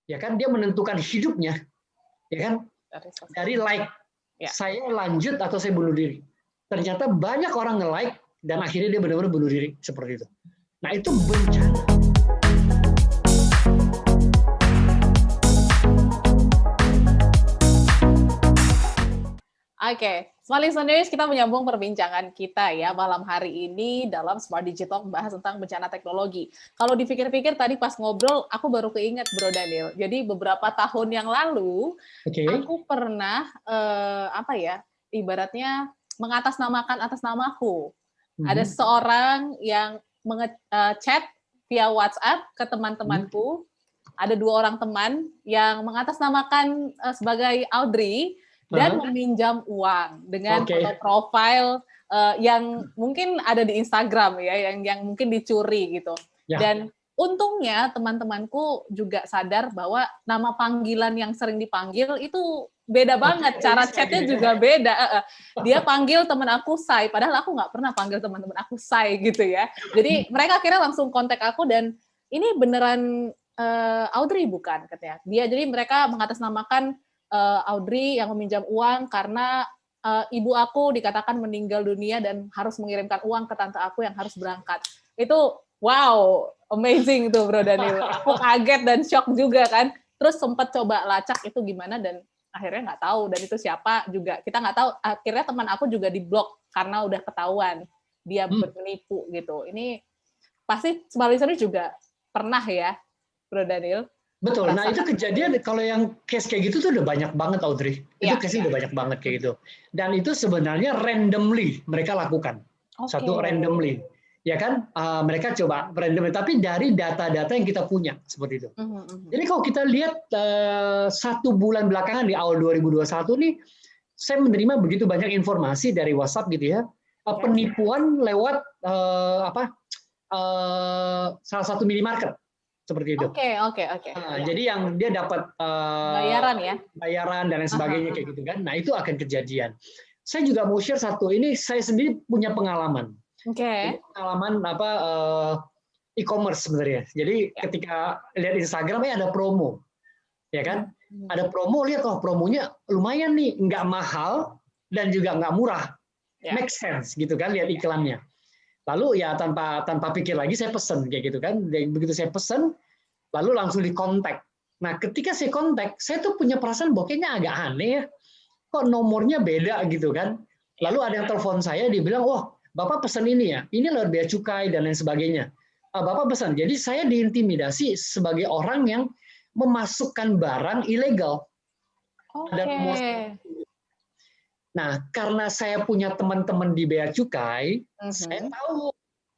ya kan? Dia menentukan hidupnya, ya kan? Dari like, saya lanjut atau saya bunuh diri. Ternyata banyak orang nge-like dan akhirnya dia benar-benar bunuh diri seperti itu. Nah, itu bencana. Oke, Smart Listeners, kita menyambung perbincangan kita ya malam hari ini dalam Smart Digital membahas tentang bencana teknologi. Kalau dipikir-pikir tadi pas ngobrol, aku baru keinget Bro Daniel. Jadi beberapa tahun yang lalu, aku pernah ibaratnya mengatasnamakan atas namaku. Ada seseorang yang chat via WhatsApp ke teman-temanku. Ada 2 orang teman yang mengatasnamakan sebagai Audrey dan meminjam uang dengan foto profil yang mungkin ada di Instagram ya, yang mungkin dicuri gitu. Dan untungnya teman-temanku juga sadar bahwa nama panggilan yang sering dipanggil itu beda banget, cara chatnya juga beda. Dia panggil teman aku Sai, padahal aku nggak pernah panggil teman-teman aku Sai gitu ya. Jadi mereka akhirnya langsung kontak aku dan ini beneran Audrey bukan katanya. Jadi mereka mengatasnamakan Audrey yang meminjam uang karena ibu aku dikatakan meninggal dunia dan harus mengirimkan uang ke tante aku yang harus berangkat. Itu wow, amazing tuh Bro Daniel. Aku kaget dan shock juga kan. Terus sempat coba lacak itu gimana dan akhirnya nggak tahu dan itu siapa juga kita nggak tahu. Akhirnya teman aku juga diblok karena udah ketahuan dia penipu gitu. Ini pasti Smart Listeners juga pernah ya, Bro Daniel. Betul. Nah, itu kejadian kalau yang case kayak gitu tuh udah banyak banget, Audrey. Itu case-nya udah banyak banget kayak gitu. Dan itu sebenarnya randomly mereka lakukan. Satu randomly. Ya kan? Mereka coba randomly, tapi dari data-data yang kita punya seperti itu. Jadi kalau kita lihat 1 bulan belakangan di awal 2021 nih, saya menerima begitu banyak informasi dari WhatsApp gitu ya. Penipuan lewat salah satu minimarket. Seperti itu. Nah, jadi yang dia dapat bayaran dan lain sebagainya kayak gitu kan. Nah, itu akan kejadian. Saya juga mau share satu. Ini saya sendiri punya pengalaman. Pengalaman e-commerce sebenarnya. Jadi ketika lihat Instagram ada promo. Ya kan? Ada promo, lihat promonya lumayan nih, nggak mahal dan juga nggak murah. Make sense gitu kan lihat iklannya. Lalu ya tanpa pikir lagi saya pesen kayak gitu kan. Begitu saya pesen, lalu langsung dikontak. Nah, ketika saya kontak, saya tuh punya perasaan bahwa kayaknya agak aneh ya. Kok nomornya beda gitu kan. Lalu ada yang telepon saya, dia bilang, wah, Bapak pesan ini ya, ini lewat bea cukai dan lain sebagainya. Bapak pesan. Jadi saya diintimidasi sebagai orang yang memasukkan barang ilegal. Nah, karena saya punya teman-teman di bea cukai, saya tahu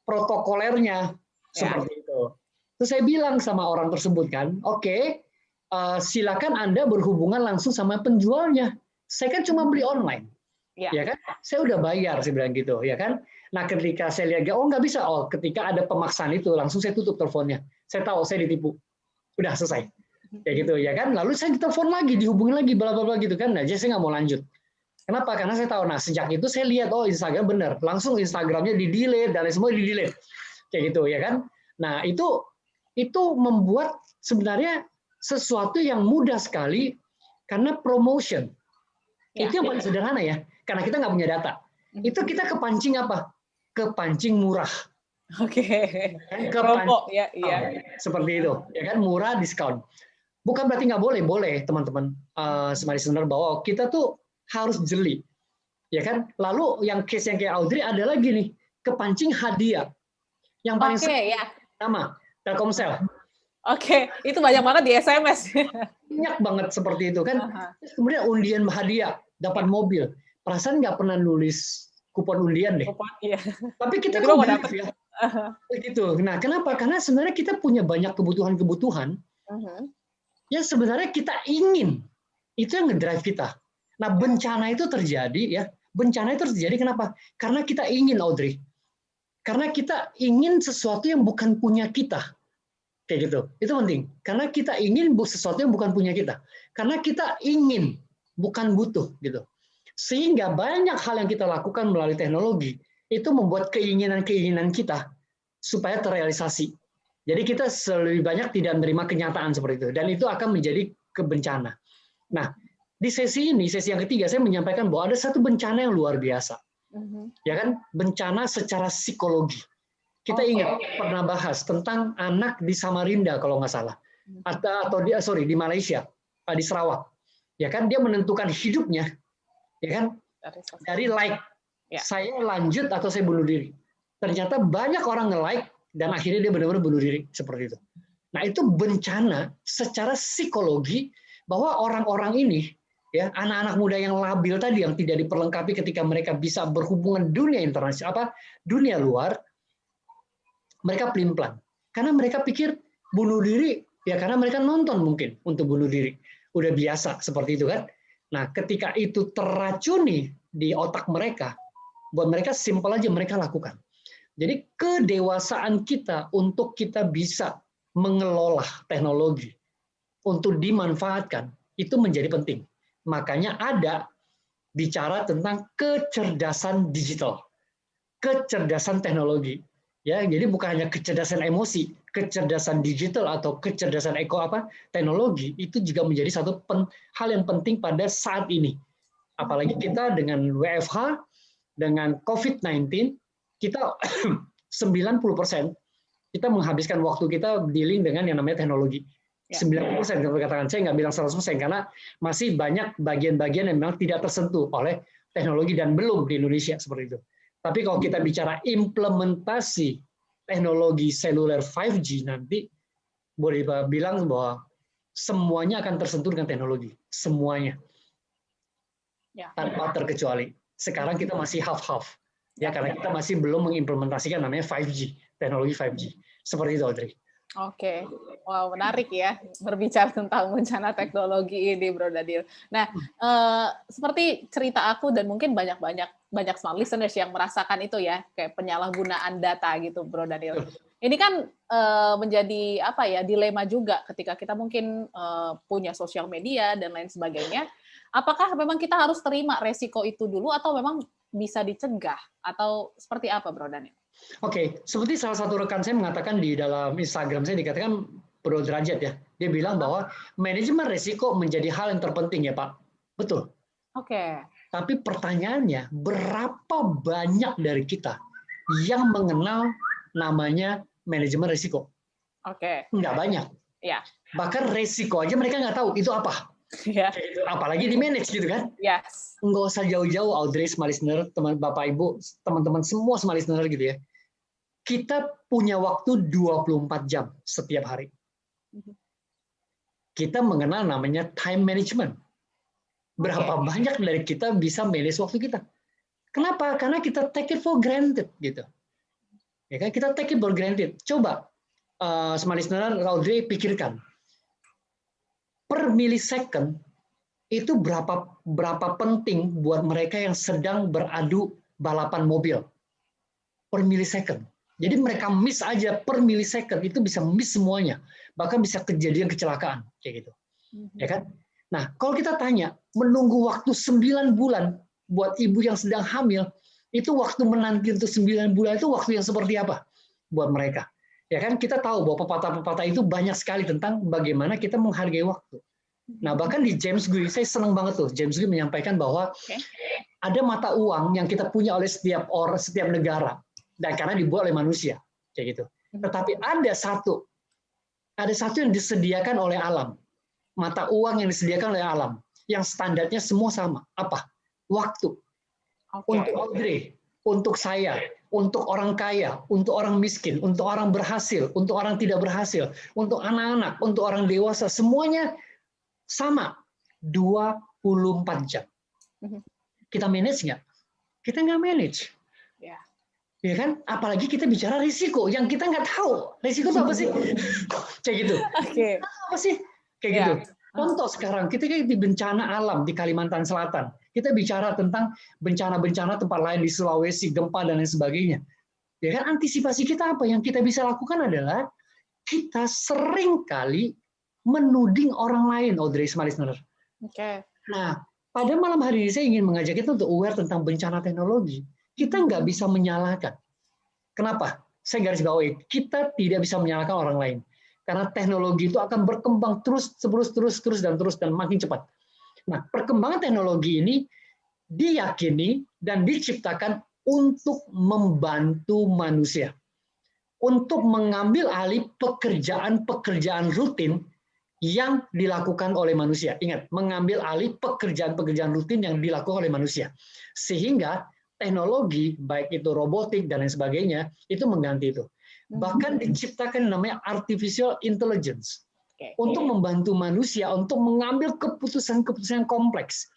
protokolernya seperti itu. Terus saya bilang sama orang tersebut kan, oke, silakan Anda berhubungan langsung sama penjualnya. Saya kan cuma beli online, ya kan? Saya udah bayar, saya bilang gitu, ya kan? Nah, ketika saya lihat, nggak bisa. Ketika ada pemaksaan itu, langsung saya tutup teleponnya. Saya tahu saya ditipu, udah selesai, kayak gitu, ya kan? Lalu saya ditelepon lagi, dihubungi lagi, bla bla bla gitu kan. Nah, jadi saya nggak mau lanjut. Kenapa? Karena saya tahu. Nah, sejak itu saya lihat, Instagram benar, langsung Instagramnya di-delete dan semua di-delete, kayak gitu, ya kan? Nah, itu membuat sebenarnya sesuatu yang mudah sekali karena promotion. Itu yang paling sederhana ya, karena kita nggak punya data. Itu kita kepancing apa? Kepancing murah. Promo, seperti itu, ya kan? Murah, diskon. Bukan berarti nggak boleh, boleh teman-teman. Smart Listener bahwa kita tuh harus jeli, ya kan? Lalu yang case yang kayak Audrey ada lagi nih, kepancing hadiah. Yang paling sama Telkomsel. Itu banyak banget di SMS. Banyak banget seperti itu kan. Kemudian undian hadiah, dapat mobil. Perasaan nggak pernah nulis kupon undian deh. Tapi kita kok believe ya. Begitu. Nah, kenapa? Karena sebenarnya kita punya banyak kebutuhan-kebutuhan yang sebenarnya kita ingin. Itu yang ngedrive kita. Nah, bencana itu terjadi ya. Bencana itu terjadi kenapa? Karena kita ingin, Audrey. Karena kita ingin sesuatu yang bukan punya kita. Kayak gitu. Itu penting. Karena kita ingin sesuatu yang bukan punya kita. Karena kita ingin, bukan butuh gitu. Sehingga banyak hal yang kita lakukan melalui teknologi itu membuat keinginan-keinginan kita supaya terrealisasi. Jadi kita lebih banyak tidak menerima kenyataan seperti itu, dan itu akan menjadi kebencana. Nah, di sesi ini, sesi yang ketiga, saya menyampaikan bahwa ada satu bencana yang luar biasa, ya kan? Bencana secara psikologi. Kita ingat pernah bahas tentang anak di Samarinda kalau nggak salah, atau di Malaysia, di Sarawak, ya kan? Dia menentukan hidupnya, ya kan? Dari like, saya lanjut atau saya bunuh diri. Ternyata banyak orang nge-like dan akhirnya dia benar-benar bunuh diri seperti itu. Nah, itu bencana secara psikologi bahwa orang-orang ini, ya, anak-anak muda yang labil tadi yang tidak diperlengkapi ketika mereka bisa berhubungan dunia internasional, dunia luar, mereka pelin-pelan. Karena mereka pikir bunuh diri, ya karena mereka nonton mungkin untuk bunuh diri. Udah biasa seperti itu kan. Nah, ketika itu terracuni di otak mereka, buat mereka simpel aja mereka lakukan. Jadi kedewasaan kita untuk kita bisa mengelola teknologi untuk dimanfaatkan itu menjadi penting. Makanya ada bicara tentang kecerdasan digital, kecerdasan teknologi. Ya, jadi bukan hanya kecerdasan emosi, kecerdasan digital atau kecerdasan teknologi itu juga menjadi satu hal yang penting pada saat ini. Apalagi kita dengan WFH, dengan COVID-19, kita 90% kita menghabiskan waktu kita dealing dengan yang namanya teknologi. 90% kalau katakan, saya nggak bilang 100% karena masih banyak bagian-bagian yang memang tidak tersentuh oleh teknologi dan belum di Indonesia seperti itu. Tapi kalau kita bicara implementasi teknologi seluler 5G nanti, boleh bilang bahwa semuanya akan tersentuh dengan teknologi, semuanya. Tanpa terkecuali. Sekarang kita masih half-half. Ya, karena kita masih belum mengimplementasikan namanya 5G, teknologi 5G. Seperti itu, Audrey. Oke, wow, menarik ya berbicara tentang bencana teknologi ini, Bro Daniel. Nah, seperti cerita aku dan mungkin banyak smart listeners yang merasakan itu ya, kayak penyalahgunaan data gitu, Bro Daniel. Ini kan menjadi apa ya, dilema juga ketika kita mungkin punya sosial media dan lain sebagainya. Apakah memang kita harus terima resiko itu dulu atau memang bisa dicegah atau seperti apa, Bro Daniel? Oke, seperti salah satu rekan saya mengatakan di dalam Instagram saya, dikatakan Bro Derajat ya, dia bilang bahwa manajemen risiko menjadi hal yang terpenting ya Pak. Betul. Oke. Tapi pertanyaannya, berapa banyak dari kita yang mengenal namanya manajemen risiko? Oke. Nggak banyak. Ya. Bahkan risiko aja mereka nggak tahu itu apa. Ya. Apalagi di manage gitu kan? Yes. Nggak usah jauh-jauh, Audrey, smart listener, teman Bapak Ibu, teman-teman semua smart listener gitu ya. Kita punya waktu 24 jam setiap hari. Kita mengenal namanya time management. Berapa banyak dari kita bisa manage waktu kita? Kenapa? Karena kita take it for granted gitu. Ya kan, kita take it for granted. Coba smart listener, Audrey, pikirkan. Per millisecond itu berapa penting buat mereka yang sedang beradu balapan mobil per millisecond. Jadi mereka miss aja per millisecond itu bisa miss semuanya, bahkan bisa kejadian kecelakaan kayak gitu, ya kan? Nah, kalau kita tanya menunggu waktu 9 bulan buat ibu yang sedang hamil, itu waktu menanti untuk 9 bulan itu waktu yang seperti apa buat mereka? Ya kan, kita tahu bahwa pepatah-pepatah itu banyak sekali tentang bagaimana kita menghargai waktu. Nah, bahkan di James Gui, saya senang banget tuh. James Gui menyampaikan bahwa ada mata uang yang kita punya oleh setiap negara, dan karena dibuat oleh manusia, kayak gitu. Tetapi ada satu yang disediakan oleh alam, mata uang yang disediakan oleh alam, yang standarnya semua sama. Apa? Waktu. Untuk Audrey, untuk saya, untuk orang kaya, untuk orang miskin, untuk orang berhasil, untuk orang tidak berhasil, untuk anak-anak, untuk orang dewasa, semuanya sama, 24 jam. Kita manage nggak? Kita nggak manage. Ya kan? Apalagi kita bicara risiko, yang kita nggak tahu. Risiko itu apa sih? Kayak gitu. Apa sih? Kayak gitu. Contoh sekarang, kita di bencana alam di Kalimantan Selatan. Kita bicara tentang bencana-bencana tempat lain di Sulawesi, gempa, dan lain sebagainya. Ya kan? Antisipasi kita apa? Yang kita bisa lakukan adalah kita sering kali menuding orang lain, Audrey, smart listener. Nah, pada malam hari ini saya ingin mengajak kita untuk aware tentang bencana teknologi. Kita nggak bisa menyalahkan. Kenapa? saya garis bawahi, kita tidak bisa menyalahkan orang lain. Karena teknologi itu akan berkembang terus dan makin cepat. Nah, perkembangan teknologi ini diyakini dan diciptakan untuk membantu manusia, untuk mengambil alih pekerjaan-pekerjaan rutin yang dilakukan oleh manusia. Ingat, mengambil alih pekerjaan-pekerjaan rutin yang dilakukan oleh manusia. Sehingga teknologi, baik itu robotik dan lain sebagainya, itu mengganti itu. Bahkan diciptakan yang namanya artificial intelligence untuk membantu manusia untuk mengambil keputusan-keputusan kompleks.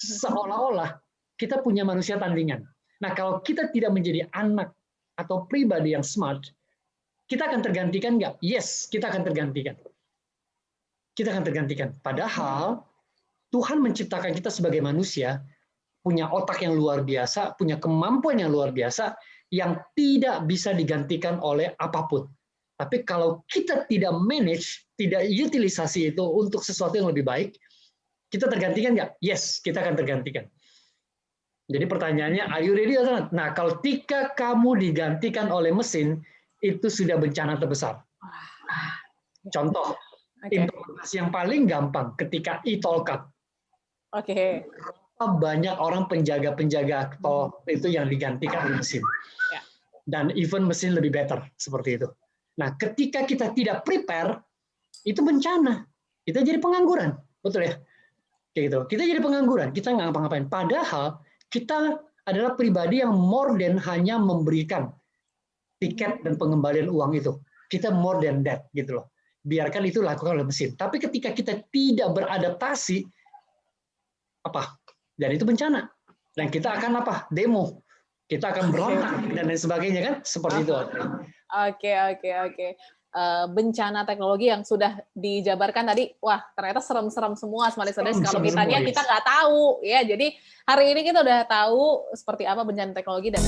Seolah-olah kita punya manusia tandingan. Nah, kalau kita tidak menjadi anak atau pribadi yang smart, kita akan tergantikan nggak? Yes, kita akan tergantikan. Kita akan tergantikan. Padahal Tuhan menciptakan kita sebagai manusia, punya otak yang luar biasa, punya kemampuan yang luar biasa, yang tidak bisa digantikan oleh apapun. Tapi kalau kita tidak manage, tidak utilisasi itu untuk sesuatu yang lebih baik, kita tergantikan nggak? Yes, kita akan tergantikan. Jadi pertanyaannya, are you ready? Nah, kalau ketika kamu digantikan oleh mesin, itu sudah bencana terbesar. Contoh, implementasi yang paling gampang ketika e-toll card. Banyak orang penjaga-penjaga tol itu yang digantikan oleh mesin. Dan even mesin lebih better, seperti itu. Nah, ketika kita tidak prepare, itu bencana. Kita jadi pengangguran. Betul ya? Kayak gitu. Kita jadi pengangguran, kita nggak ngapa-ngapain. Padahal, kita adalah pribadi yang more than hanya memberikan tiket dan pengembalian uang itu. Kita more than that, gitu loh. Biarkan itu lakukan oleh mesin. Tapi ketika kita tidak beradaptasi, apa? Dan itu bencana. Dan kita akan apa? Demo. Kita akan berontak dan lain sebagainya kan? Seperti itu. Oke. Bencana teknologi yang sudah dijabarkan tadi, wah ternyata serem-serem semua Smart Listeners. Kalau kitanya kita nggak tahu ya. Jadi hari ini kita udah tahu seperti apa bencana teknologi dan